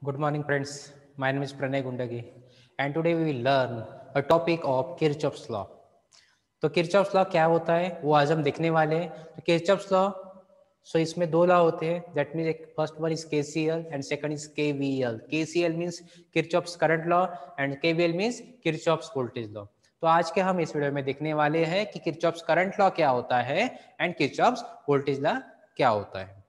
Good morning, friends. My name is Pranay Gundagi, and today we will learn a topic of Kirchhoff's law. तो Kirchhoff's law क्या होता है वो आज हम देखने वाले हैं. तो किरचॉफ्स लॉ, सो इसमें दो लॉ होते हैं. दैट मीन्स एक first one is KCL and second is KVL. KCL means Kirchhoff's current law and KVL means Kirchhoff's voltage law. तो आज के हम इस वीडियो में देखने वाले हैं कि किरचॉफ्स करंट लॉ क्या होता है एंड किरचॉफ्स वोल्टेज लॉ क्या होता है.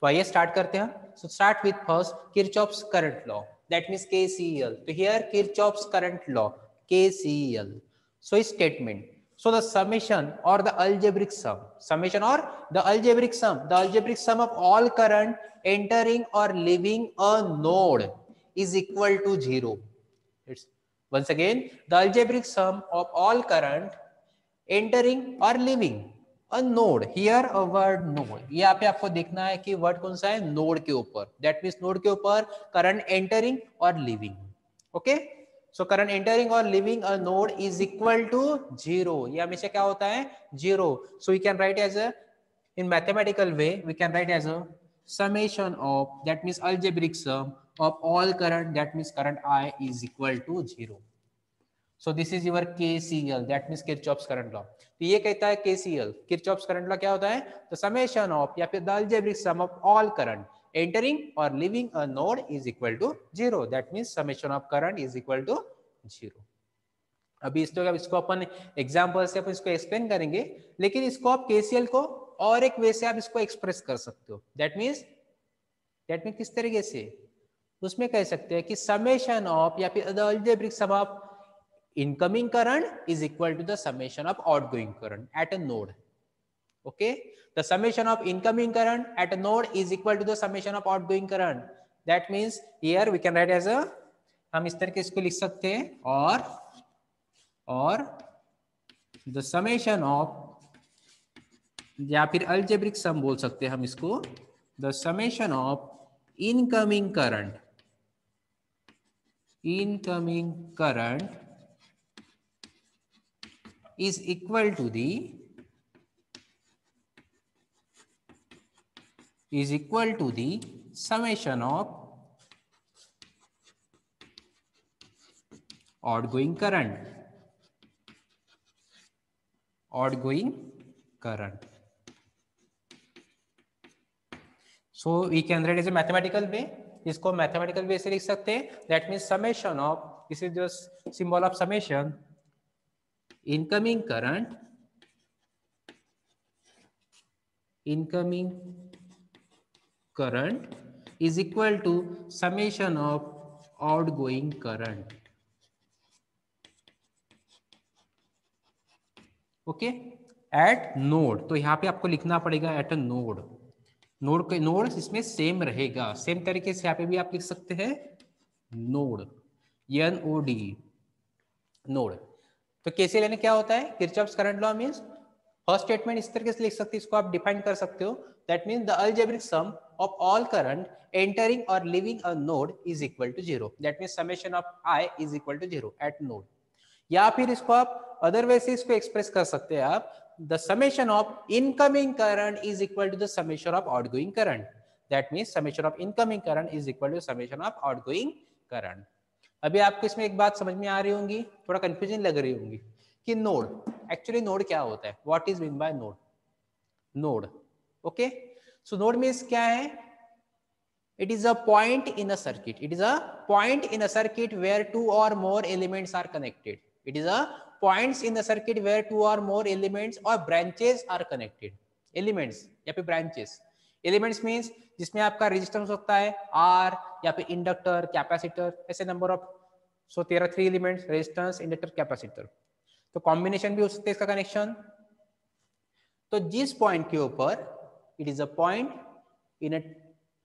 तो आइए स्टार्ट करते हैं. So start with first Kirchhoff's current law, that means KCL. तो here Kirchhoff's current law KCL. So इस statement, so the summation or the algebraic sum of all current entering or leaving a node is equal to 0. It's once again the algebraic sum of all current entering or leaving a node. Here a word node, यहाँ पे आपको देखना है कि word कौन सा है, node के ऊपर. दैट मीन्स नोड के ऊपर करंट एंटरिंग और leaving. Okay, so current entering और leaving a node is equal to 0. ये हमेशा क्या होता है, 0. So we can write as a, in mathematical way we can write as a summation of, that means algebraic sum of all current, that means current I is equal to 0. So this is your KCL, that means Kirchhoff's current law. तो ये कहता है KCL, Kirchhoff's current law क्या होता है, तो summation of या फिर the algebraic sum of all current entering or leaving a node is equal to 0. That means summation of current is equal to 0. अभी इसको अपन एग्जाम्पल से अपन इसको एक्सप्लेन करेंगे, लेकिन इसको आप KCL को और एक वे से आप इसको एक्सप्रेस कर सकते हो. दैट मीन्स किस तरीके से, उसमें कह सकते हैं कि समेशन ऑफ या फिर the algebraic sum of incoming current is equal to the summation of outgoing current at a node. Okay, the summation of incoming current at a node is equal to the summation of outgoing current. That means here we can write as a, हम इस तरह के इसको लिख सकते हैं, और the summation of, या फिर algebraic sum बोल सकते हैं हम इसको, the summation of incoming current is equal to the summation of outgoing current. So we can write as a mathematical way. इसको मैथमेटिकल वे से लिख सकते हैं. That means summation of, this is the symbol of summation, incoming current is equal to summation of outgoing current. Okay, eight node. तो यहाँ पे आपको लिखना पड़ेगा एट अ नोड. नोड इसमें सेम रहेगा. सेम तरीके से यहाँ पे भी आप लिख सकते हैं नोड, NOD, नोड. तो केसीएल यानी क्या होता है, Kirchhoff's current law means, first statement इस तरीके से लिख सकते हैं, इसको आप डिफाइन कर सकते हो. That means the algebraic sum of all current entering और leaving a node is equal to 0. That means summation of I is equal to 0 at node. या फिर इसको आप अदर वे से इसको एक्सप्रेस कर सकते हैं आप, the summation of incoming current is equal to the summation of outgoing current. That means summation of incoming current is equal to summation of outgoing current. अभी आपको इसमें एक बात समझ में आ रही होंगी, थोड़ा कंफ्यूजन लग रही होंगी कि नोड, एक्चुअली नोड क्या होता है, what is mean by node. Okay, so node means क्या है, it is a point in a circuit where two or more elements are connected. It is a points in the circuit where two or more elements or branches are connected. Elements या फिर branches. Elements means जिसमें आपका resistance होता है R, या फिर inductor, capacitor, ऐसे number of, so 3 elements, resistance, inductor, capacitor. तो कॉम्बिनेशन भी हो सकते हैं इसका कनेक्शन. तो जिस पॉइंट के ऊपर, it is a point in a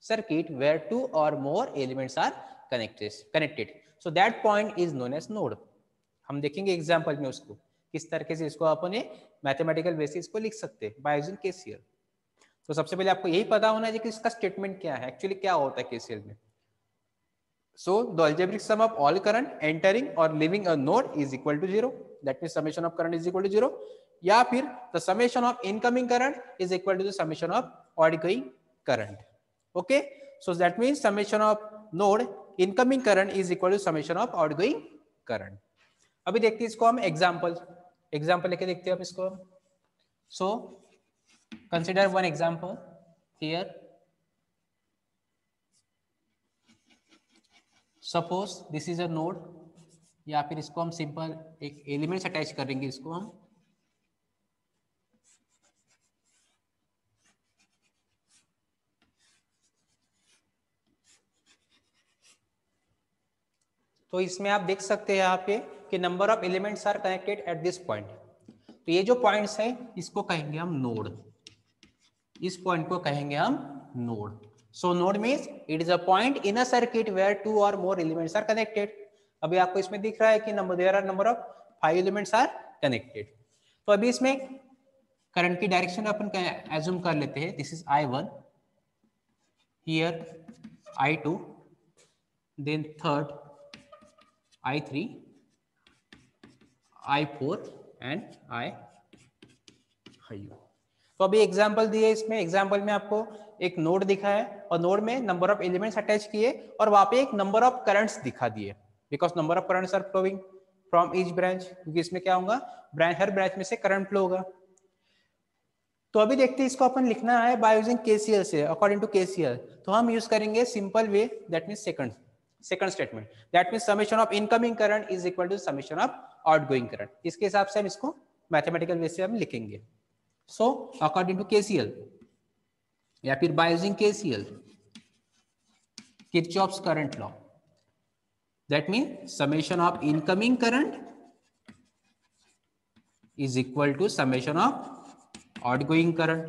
circuit where two or more elements are connected, so that point is known as node. हम देखेंगे एग्जांपल में उसको किस तरीके से इसको अपने मैथमेटिकल बेसिस को लिख सकते हैं बाय यूजिंग केसीएल. तो सबसे पहले आपको यही पता होना चाहिए कि इसका स्टेटमेंट क्या है, एक्चुअली क्या होता है केसीएल में. So the algebraic sum of all current entering और leaving a node is equal to 0. That means summation of current is equal to 0. या फिर the summation of incoming current is equal to the summation of outgoing current. Okay, so that means summation of node incoming current is equal to summation of outgoing current. अभी देखते हैं इसको हम example लेके देखते हैं अब इसको। So consider one example here. Suppose this is a node, या फिर इसको हम सिंपल एक एलिमेंट्स अटैच करेंगे इसको हम। तो इसमें आप देख सकते हैं यहाँ पे कि number of elements are connected at this point. तो ये जो पॉइंट्स है इसको कहेंगे हम नोड, इस पॉइंट को कहेंगे हम node. So node means it is a point in a circuit where 2 और मोर एलिमेंट्स आर कनेक्टेड। अभी आपको इसमें दिख रहा है कि there are number of 5 elements are connected. तो अभी इसमें करंट की डायरेक्शन अपन एज्यूम कर लेते हैं, this is I1, here I2, then third I3, I4 and I5। तो अभी एग्जाम्पल दिए, इसमें एग्जाम्पल में आपको एक नोड दिखा है और नोड में नंबर ऑफ एलिमेंट्स अटैच किए और वहां पे एक नंबर ऑफ करंट्स दिखा दिए, because number of currents are flowing from each branch, क्योंकि इसमें क्या होगा, हर ब्रांच में से करंट फ्लो होगा। तो अभी देखते हैं इसको अपन लिखना है बाय यूजिंग केसीएल से, अकॉर्डिंग टू केसीएल। तो हम यूज करेंगे simple way, that means second statement, that means summation of incoming current is equal to summation of outgoing current. इसके हिसाब से हम इसको मैथमेटिकल वे से हम लिखेंगे। सो अकॉर्डिंग टू केसीएल या फिर bye using KCL, Kirchhoff's current law, that mean summation of incoming current is equal to summation of outgoing current,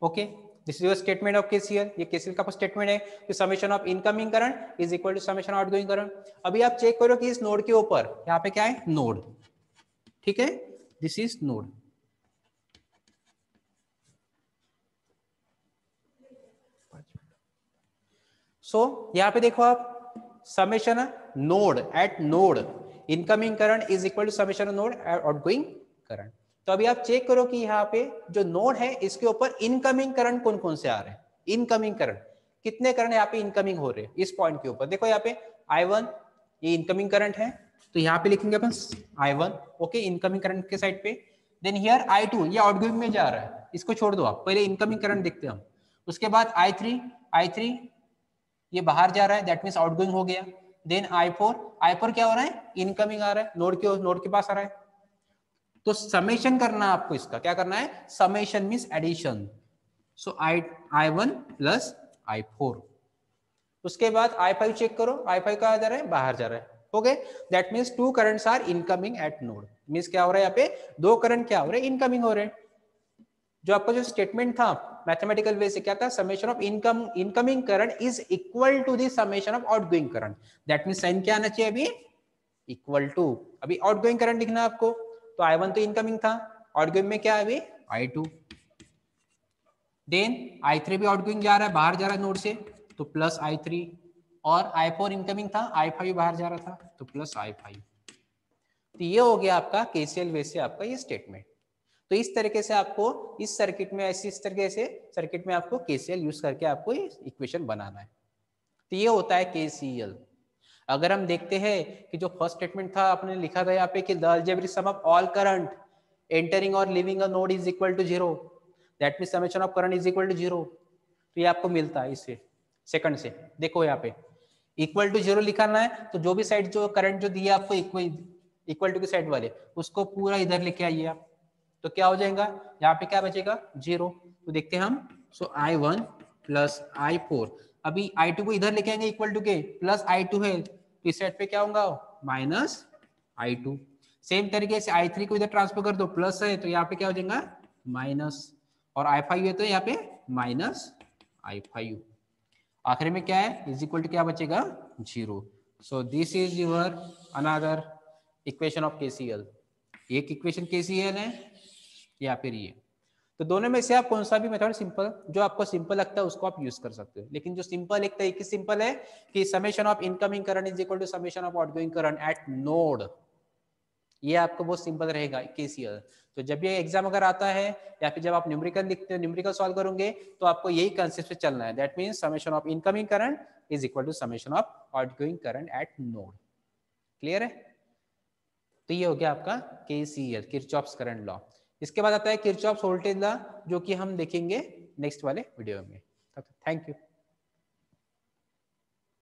okay, this is your statement of KCL। ये KCL का statement है कि summation of incoming current is equal to summation of outgoing current. अभी आप check करो कि इस node के ऊपर यहाँ पे क्या है, नोड, ठीक है, दिस इज नोड। सो यहाँ पे देखो आप, summation node at node incoming current is equal to summation node outgoing current. तो अभी आप चेक करो कि यहाँ पे जो नोड है इसके ऊपर इनकमिंग करंट कौन कौन से आ रहे हैं, इनकमिंग करंट कितने करंट यहाँ पे इनकमिंग हो रहे हैं इस पॉइंट के ऊपर। देखो यहाँ पे I1 ये इनकमिंग करंट है, तो यहाँ पे लिखेंगे अपन I1, ओके, इनकमिंग करंट के साइड पे। देन हियर I2 ये आउटगोइंग में जा रहा है, इसको छोड़ दो आप, पहले इनकमिंग करंट देखते हैं हम। उसके बाद I3 ये बाहर जा रहा है, दैट मींस आउटगोइंग हो गया। देन I4 क्या हो रहा है, इनकमिंग आ रहा है, नोड के पास आ रहा है। तो समेशन करना आपको, इसका क्या करना है, समेशन मींस एडिशन। सो I1 प्लस I4। उसके बाद I5 चेक करो, I5 कहाँ जा रहा है, बाहर जा रहा है, okay, that means 2 currents are incoming at node. Means क्या हो रहा है, यहाँ पे 2 करंट क्या हो रहे हैं, इनकमिंग हो रहे हैं। जो आपका जो स्टेटमेंट था मैथमेटिकल वे से क्या था, summation of incoming current is equal to the summation of outgoing current, that means sign क्या आना चाहिए अभी, इक्वल टू। अभी आउटगोइंग करंट लिखना है आपको, तो I1 तो इनकमिंग था, आउटगोइंग में क्या है अभी I2। देन I3 भी आउटगोइंग जा रहा है, बाहर जा रहा है नोड से, तो प्लस I3, और I4 इनकमिंग था, I5 बाहर जा रहा था, तो प्लस I5। तो ये हो गया आपका केसीएल वे से आपका ये स्टेटमेंट। तो इस तरीके से आपको इस सर्किट में इस तरीके से सर्किट में आपको केसीएल यूज करके आपको इक्वेशन बनाना है। तो ये होता है केसीएल। अगर हम देखते हैं कि जो फर्स्ट स्टेटमेंट था आपने लिखा था यहाँ पे कि the algebraic sum of all current entering और leaving a node is equal to 0, that means summation of current is equal to 0। तो ये आपको मिलता है इससे सेकंड से। देखो यहाँ पे इक्वल टू 0 लिखाना है, तो जो भी साइड जो करंट जो दिया आपको इक्वल टू की साइड वाले उसको पूरा इधर लेके आइए आप, तो क्या हो जाएगा, यहाँ पे क्या बचेगा 0। तो देखते हैं हम, सो I1 प्लस I4, अभी I2 को इधर लेके आएंगे इक्वल टू के, प्लस I2 है तो इस साइड पे क्या होगा, माइनस I2। सेम तरीके से I3 को इधर ट्रांसफर कर दो, प्लस है तो यहाँ पे क्या हो जाएगा माइनस, और I5 है तो यहाँ पे माइनस I5। आखिर में क्या है, इज इक्वल टू क्या बचेगा 0। So this is your another equation of KCL। एक इक्वेशन KCL है या फिर ये। तो दोनों में से आप कौन सा भी मेथड सिंपल, जो आपको सिंपल लगता है उसको आप यूज कर सकते हो। लेकिन जो सिंपल एक तरीके सिंपल है कि summation of incoming current is equal to summation of outgoing current at node, ये आपको बहुत सिंपल रहेगा केसीएल। तो जब ये एग्जाम अगर आता है या फिर जब आप न्यूमेरिकल लिखते हो, न्यूमेरिकल सॉल्व करोगे, तो आपको यही कंसेप्ट से चलना है। That means summation of incoming current is equal to summation of outgoing current at node. Clear है? तो ये हो गया आपका केसीएल, किरचॉफ्स करंट लॉ। इसके बाद आता है किरचॉफ्स वोल्टेज लॉ, जो कि हम देखेंगे नेक्स्ट वाले वीडियो में। Thank you.